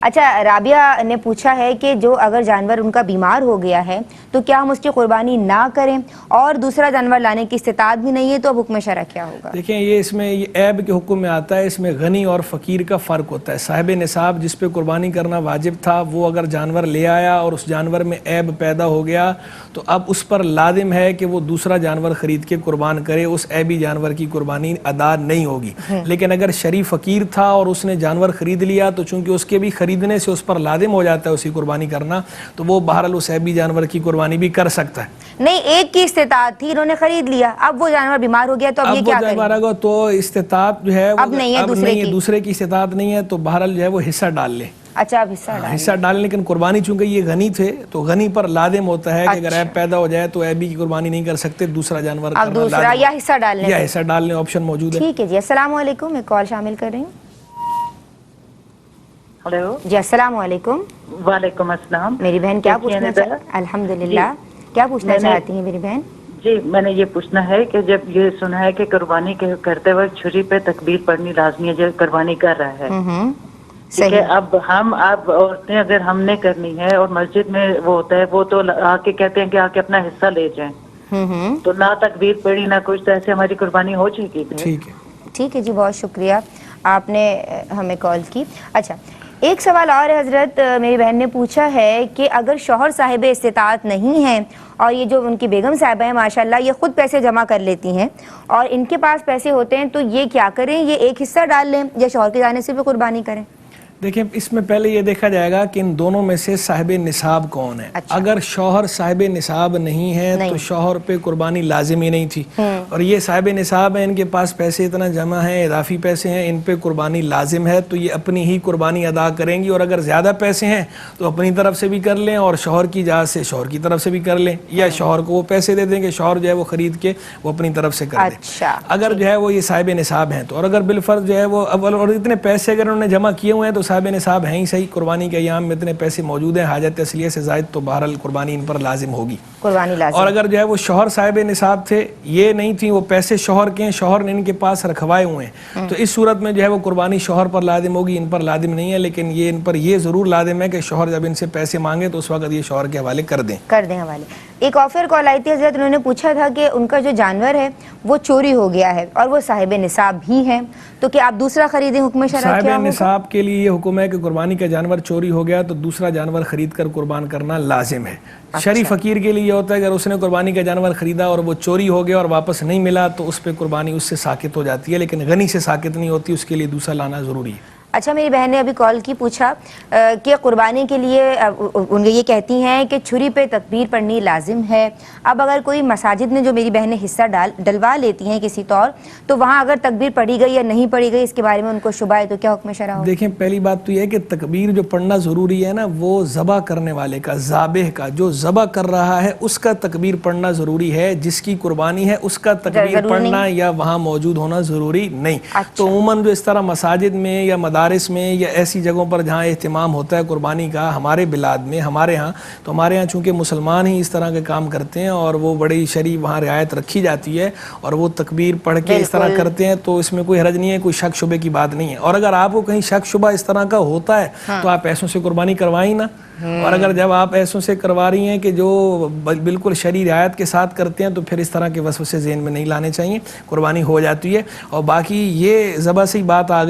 اچھا، رابعہ نے پوچھا ہے کہ جو اگر جانور ان کا بیمار ہو گیا ہے تو کیا ہم اس کی قربانی نہ کریں، اور دوسرا جانور لانے کی استطاعت بھی نہیں ہے تو اب حکم شرع کیا ہوگا؟ دیکھیں، یہ اس میں یہ عیب کے حکم میں آتا ہے، اس میں غنی اور فقیر کا فرق ہوتا ہے۔ صاحب نصاب جس پہ قربانی کرنا واجب تھا، وہ اگر جانور لے آیا اور اس جانور میں عیب پیدا ہو گیا تو اب اس پر لازم ہے کہ وہ دوسرا جانور خرید کے قربان کرے، اس عیبی جانور کی قربانی ادا نہیں ہوگی۔ لیکن اگر شریف فقیر تھا اور اس نے جانور خرید لیا تو چونکہ اس کے بھی خریدنے سے اس پر لازم ہو جاتا ہے اسی قربانی کرنا، تو وہ بہرحال اس عیبی جانور کی قربانی بھی کر سکتا ہے۔ نہیں، ایک کی استطاعت تھی، انہوں نے خرید لیا، اب وہ جانور بیمار ہو گیا تو اب یہ کیا کریں؟ تو استطاعت جو ہے اب نہیں ہے، دوسرے کی استطاعت نہیں ہے، تو بہرحال جو ہے وہ حصہ ڈال لے۔ اچھا، اب حصہ ڈالیں، لیکن قربانی چونکہ یہ غنی تھے تو غنی پر لازم ہوتا ہے کہ اگر عیب پیدا ہو جائے تو عیبی کی قربانی نہیں کر سکتے، دوسرا جانور اب دوسرا یا حصہ ڈالنے، یا حصہ ڈالنے آپشن موجود ہے۔ ٹھیک ہے جی، السلام علیکم، ایک کال شامل کر رہی ہوں۔ ہلو جی السلام علیکم۔ وعلیکم السلام۔ میری بہن کیا پوچھنا چاہتی؟ الحمدللہ، کیا پوچھنا چاہتی ہیں میری بہن؟ جی میں نے یہ پوچھنا ہے کہ جب یہ سنا ہے کہ قربانی کرتے وقت چھری پہ تکبیر پڑھنی لازمی ہے جو قربانی کر رہا ہے، ٹھیک ہے، اب عورتیں اگر ہم نے کرنی ہے اور مسجد میں وہ ہوتا ہے، وہ تو آ کے کہتے ہیں کہ آ کے اپنا حصہ لے جائیں، تو نہ تکبیر پڑھی نہ کچھ، تو ایسے ہماری قربانی ہو جائے گی؟ ٹھیک ہے جی، بہت شکریہ، آپ نے ہمیں کال کی۔ اچھا، ایک سوال اور ہے حضرت، میری بہن نے پوچھا ہے کہ اگر شوہر صاحب استطاعت نہیں ہیں اور یہ جو ان کی بیگم صاحبہ ہیں ماشاءاللہ یہ خود پیسے جمع کر لیتی ہیں اور ان کے پاس پیسے ہوتے ہیں، تو یہ کیا کریں؟ یہ ایک حصہ ڈال لیں یا شوہر کی جانب سے بھی قربانی کریں؟ دیکھیں، اس میں پہلے یہ دیکھا جائے گا کہ ان دونوں میں سے صاحب نصاب کون ہے۔ اگر شوہر صاحب نصاب نہیں ہے تو شوہر پہ قربانی لازم ہی نہیں تھی، اور یہ صاحب نصاب ہیں، ان کے پاس پیسے اتنا جمع ہیں، اضافی پیسے ہیں، ان پہ قربانی لازم ہے، تو یہ اپنی ہی قربانی ادا کریں گی، اور اگر زیادہ پیسے ہیں تو اپنی طرف سے بھی کر لیں اور شوہر کی جہاز سے شوہر کی طرف سے بھی کر لیں، یا شوہر کو وہ پیسے دے دیں کہ شوہر جو ہے وہ خرید کے وہ اپنی طرف سے کر دیں۔ اگر جو ہے وہ یہ صاحب نصاب ہیں تو، اور اگر بالفرض جو ہے وہ اور اتنے پیسے اگر انہوں نے جمع کیے ہوئے ہیں تو صاحب نصاب ہیں ہی صحیح، قربانی کے ایام میں اتنے پیسے موجود ہیں حاجت اصلیہ سے زائد، تو بہرحال قربانی ان پر لازم ہوگی، قربانی لازم۔ اور اگر جو ہے وہ شوہر صاحب نصاب تھے، یہ نہیں تھی، وہ پیسے شوہر کے ہیں، شوہر نے ان کے پاس رکھوائے ہوئے ہیں، تو اس صورت میں جو ہے وہ قربانی شوہر پر لازم ہوگی، ان پر لازم نہیں ہے، لیکن یہ ان پر یہ ضرور لازم ہے کہ شوہر جب ان سے پیسے مانگے تو اس وقت یہ شوہر کے حوالے کر دیں حوالے۔ ایک آفر کال آئی تھی حضرت، انہوں نے پوچھا تھا کہ ان کا جو جانور ہے وہ چوری ہو گیا ہے اور وہ صاحب نصاب بھی ہیں، تو کیا آپ دوسرا خریدیں؟ حکم شرع کیا ہوگا؟ صاحب نصاب کے لیے یہ حکم ہے کہ قربانی کا جانور چوری ہو گیا تو دوسرا جانور خرید کر قربان کرنا لازم ہے۔ شریف فقیر کے لیے یہ ہوتا ہے کہ اگر اس نے قربانی کا جانور خریدا اور وہ چوری ہو گیا اور واپس نہیں ملا تو اس پہ قربانی اس سے ساقط ہو جاتی ہے، لیکن غنی سے ساقط نہیں ہوتی، اس کے لیے دوسرا لانا ضروری ہے۔ اچھا، میری بہن نے ابھی کال کی، پوچھا کہ قربانی کے لیے ان یہ کہتی ہیں کہ چھری پہ تکبیر پڑھنی لازم ہے، اب اگر کوئی مساجد میں جو میری بہنیں حصہ ڈلوا لیتی ہیں کسی طور، تو وہاں اگر تکبیر پڑھی گئی یا نہیں پڑھی گئی اس کے بارے میں ان کو شبہ ہے، تو کیا حکم شرع ہو؟ دیکھیں، پہلی بات تو یہ ہے کہ تکبیر جو پڑھنا ضروری ہے نا، وہ ذبح کرنے والے کا، ذابح کا، جو ذبح کر رہا ہے اس کا تکبیر پڑھنا ضروری ہے، جس کی قربانی ہے اس کا تکبیر پڑھنا یا وہاں موجود ہونا ضروری نہیں۔ تو عموماً جو اس طرح مساجد میں یا مدارس میں یا ایسی جگہوں پر جہاں اہتمام ہوتا ہے قربانی کا، ہمارے بلاد میں، ہمارے ہاں چونکہ مسلمان ہی اس طرح کے کام کرتے ہیں اور وہ بڑی شرعی وہاں رعایت رکھی جاتی ہے اور وہ تکبیر پڑھ کے اس طرح کرتے ہیں، تو اس میں کوئی حرج نہیں ہے، کوئی شک شبے کی بات نہیں ہے۔ اور اگر آپ کو کہیں شک شبہ اس طرح کا ہوتا ہے تو آپ ایسوں سے قربانی کروائیں نا، اور اگر جب آپ ایسوں سے کروا رہی ہیں کہ جو بالکل شرعی رعایت کے ساتھ کرتے ہیں تو پھر اس طرح کے وسوسے ذہن میں نہیں لانے چاہیے، قربانی ہو جاتی ہے۔ اور باقی یہ ذبح سے ہی بات آ گئی۔